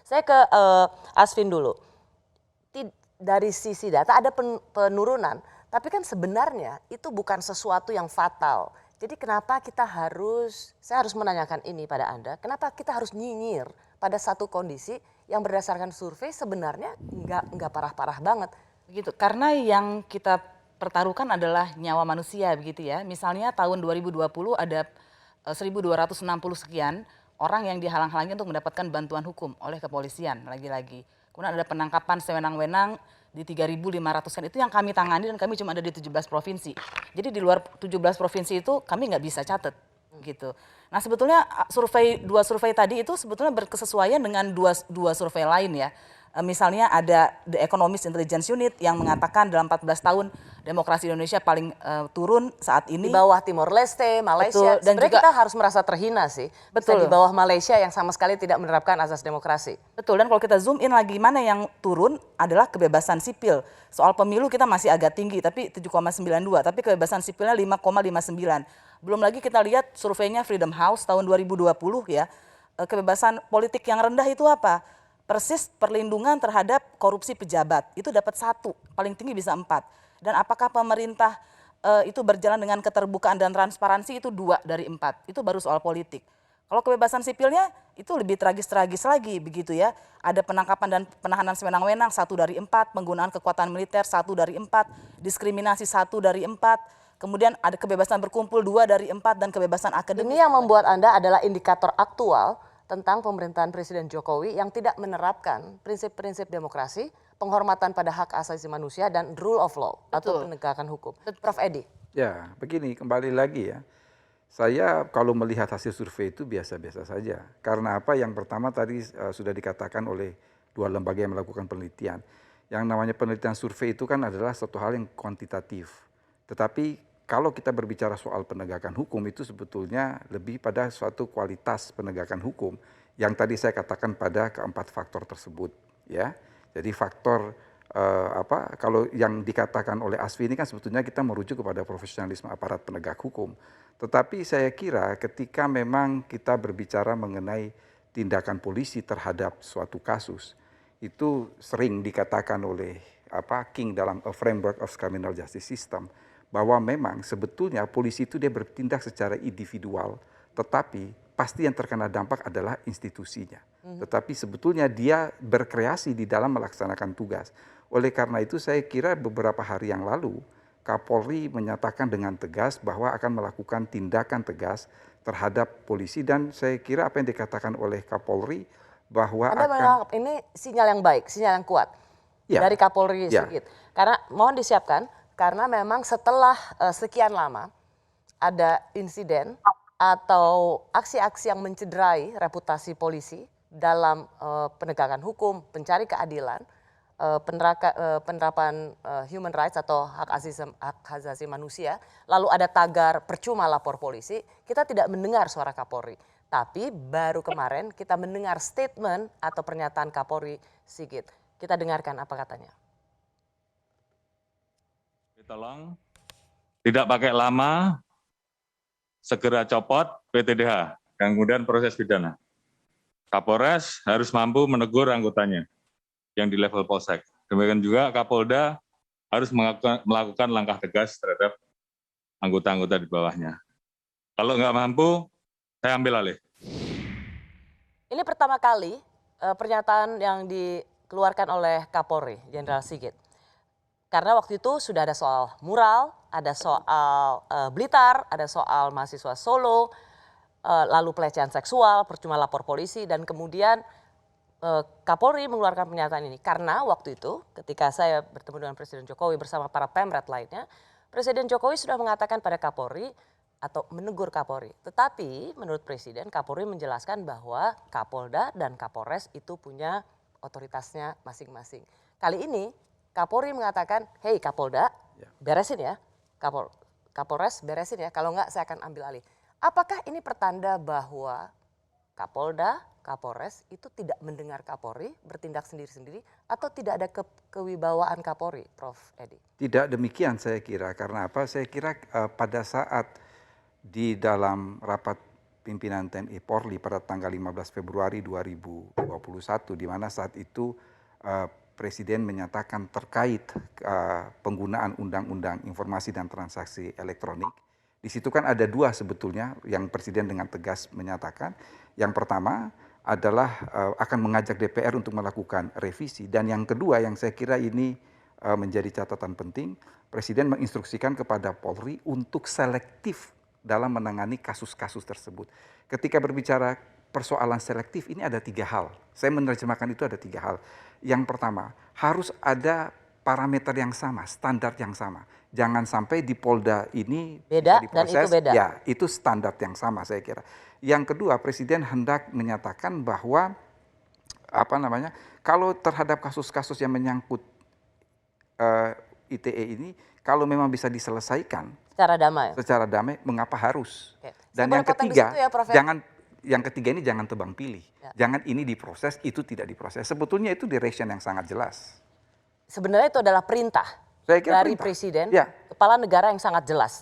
Saya ke Asvin dulu. Dari sisi data ada penurunan, tapi kan sebenarnya itu bukan sesuatu yang fatal. Jadi kenapa saya harus menanyakan ini pada Anda, kenapa kita harus nyinyir pada satu kondisi yang berdasarkan survei sebenarnya nggak parah-parah banget. Begitu, karena yang kita pertaruhkan adalah nyawa manusia begitu ya. Misalnya tahun 2020 ada 1.260 sekian orang yang dihalang-halangi untuk mendapatkan bantuan hukum oleh kepolisian lagi-lagi. Kemudian ada penangkapan sewenang-wenang di 3.500-an, itu yang kami tangani dan kami cuma ada di 17 provinsi. Jadi di luar 17 provinsi itu kami nggak bisa catat gitu. Nah sebetulnya dua survei tadi itu sebetulnya berkesesuaian dengan dua survei lain ya. Misalnya ada The Economist Intelligence Unit yang mengatakan dalam 14 tahun demokrasi Indonesia paling turun saat ini. Di bawah Timor Leste, Malaysia. Betul, dan sebenarnya juga kita harus merasa terhina sih. Betul. Di bawah Malaysia yang sama sekali tidak menerapkan asas demokrasi. Betul, dan kalau kita zoom in lagi mana yang turun adalah kebebasan sipil. Soal pemilu kita masih agak tinggi tapi 7,92, tapi kebebasan sipilnya 5,59. Belum lagi kita lihat surveinya Freedom House tahun 2020 ya. Kebebasan politik yang rendah itu apa? Persis perlindungan terhadap korupsi pejabat, itu dapat 1, paling tinggi bisa 4. Dan apakah pemerintah itu berjalan dengan keterbukaan dan transparansi, itu 2 dari 4, itu baru soal politik. Kalau kebebasan sipilnya itu lebih tragis-tragis lagi begitu ya. Ada penangkapan dan penahanan sewenang-wenang 1 dari 4, penggunaan kekuatan militer 1 dari 4, diskriminasi 1 dari 4, kemudian ada kebebasan berkumpul 2 dari 4, dan kebebasan akademis. Ini yang membuat Anda adalah indikator aktual tentang pemerintahan Presiden Jokowi yang tidak menerapkan prinsip-prinsip demokrasi, penghormatan pada hak asasi manusia, dan rule of law. Betul. Atau penegakan hukum. Prof. Edi. Ya, begini, kembali lagi ya. Saya kalau melihat hasil survei itu biasa-biasa saja. Karena apa? Yang pertama tadi sudah dikatakan oleh 2 lembaga yang melakukan penelitian. Yang namanya penelitian survei itu kan adalah satu hal yang kuantitatif. Tetapi kalau kita berbicara soal penegakan hukum itu sebetulnya lebih pada suatu kualitas penegakan hukum yang tadi saya katakan pada keempat faktor tersebut ya. Jadi faktor kalau yang dikatakan oleh Asfi ini kan sebetulnya kita merujuk kepada profesionalisme aparat penegak hukum. Tetapi saya kira ketika memang kita berbicara mengenai tindakan polisi terhadap suatu kasus, itu sering dikatakan oleh King dalam A Framework of Criminal Justice System, bahwa memang sebetulnya polisi itu dia bertindak secara individual, tetapi pasti yang terkena dampak adalah institusinya. Tetapi sebetulnya dia berkreasi di dalam melaksanakan tugas. Oleh karena itu saya kira beberapa hari yang lalu Kapolri menyatakan dengan tegas bahwa akan melakukan tindakan tegas terhadap polisi, dan saya kira apa yang dikatakan oleh Kapolri bahwa Anda menganggap ini sinyal yang baik, sinyal yang kuat dari Kapolri Sigit. Karena mohon disiapkan, karena memang setelah sekian lama ada insiden atau aksi-aksi yang mencederai reputasi polisi dalam penegakan hukum, pencari keadilan, penerapan human rights atau hak asasi manusia, lalu ada tagar percuma lapor polisi, kita tidak mendengar suara Kapolri. Tapi baru kemarin kita mendengar statement atau pernyataan Kapolri Sigit. Kita dengarkan apa katanya. Tolong tidak pakai lama, segera copot PTDH dan kemudian proses pidana. Kapolres harus mampu menegur anggotanya yang di level polsek. Demikian juga Kapolda harus melakukan langkah tegas terhadap anggota-anggota di bawahnya. Kalau nggak mampu, saya ambil alih. Ini pertama kali pernyataan yang dikeluarkan oleh Kapolri Jenderal Sigit. Karena waktu itu sudah ada soal mural, ada soal Blitar, ada soal mahasiswa Solo, lalu pelecehan seksual, percuma lapor polisi, dan kemudian Kapolri mengeluarkan pernyataan ini. Karena waktu itu ketika saya bertemu dengan Presiden Jokowi bersama para pemret lainnya, Presiden Jokowi sudah mengatakan pada Kapolri atau menegur Kapolri. Tetapi menurut Presiden, Kapolri menjelaskan bahwa Kapolda dan Kapolres itu punya otoritasnya masing-masing. Kali ini Kapolri mengatakan, hey Kapolda, beresin ya, Kapolres beresin ya, kalau enggak saya akan ambil alih. Apakah ini pertanda bahwa Kapolda, Kapolres itu tidak mendengar Kapolri, bertindak sendiri-sendiri, atau tidak ada kewibawaan Kapolri, Prof. Edi? Tidak demikian saya kira, karena apa? Saya kira pada saat di dalam rapat pimpinan TNI Polri pada tanggal 15 Februari 2021, di mana saat itu Presiden menyatakan terkait penggunaan Undang-Undang Informasi dan Transaksi Elektronik. Di situ kan ada dua sebetulnya yang Presiden dengan tegas menyatakan. Yang pertama adalah akan mengajak DPR untuk melakukan revisi. Dan yang kedua yang saya kira ini menjadi catatan penting, Presiden menginstruksikan kepada Polri untuk selektif dalam menangani kasus-kasus tersebut. Ketika berbicara persoalan selektif ini ada 3 hal. Saya menerjemahkan itu ada 3 hal. Yang pertama, harus ada parameter yang sama, standar yang sama. Jangan sampai di Polda ini Beda bisa diproses, dan itu beda. ya itu standar yang sama saya kira. Yang kedua, Presiden hendak menyatakan bahwa kalau terhadap kasus-kasus yang menyangkut ITE ini, kalau memang bisa diselesaikan secara damai, mengapa harus? Oke. Dan Saya yang boleh potong di ketiga, situ ya, Prof. yang ketiga ini jangan tebang pilih. Ya. Jangan ini diproses, itu tidak diproses. Sebetulnya itu direction yang sangat jelas. Sebenarnya itu adalah perintah Saya kira dari perintah. Presiden, Ya. kepala negara yang sangat jelas.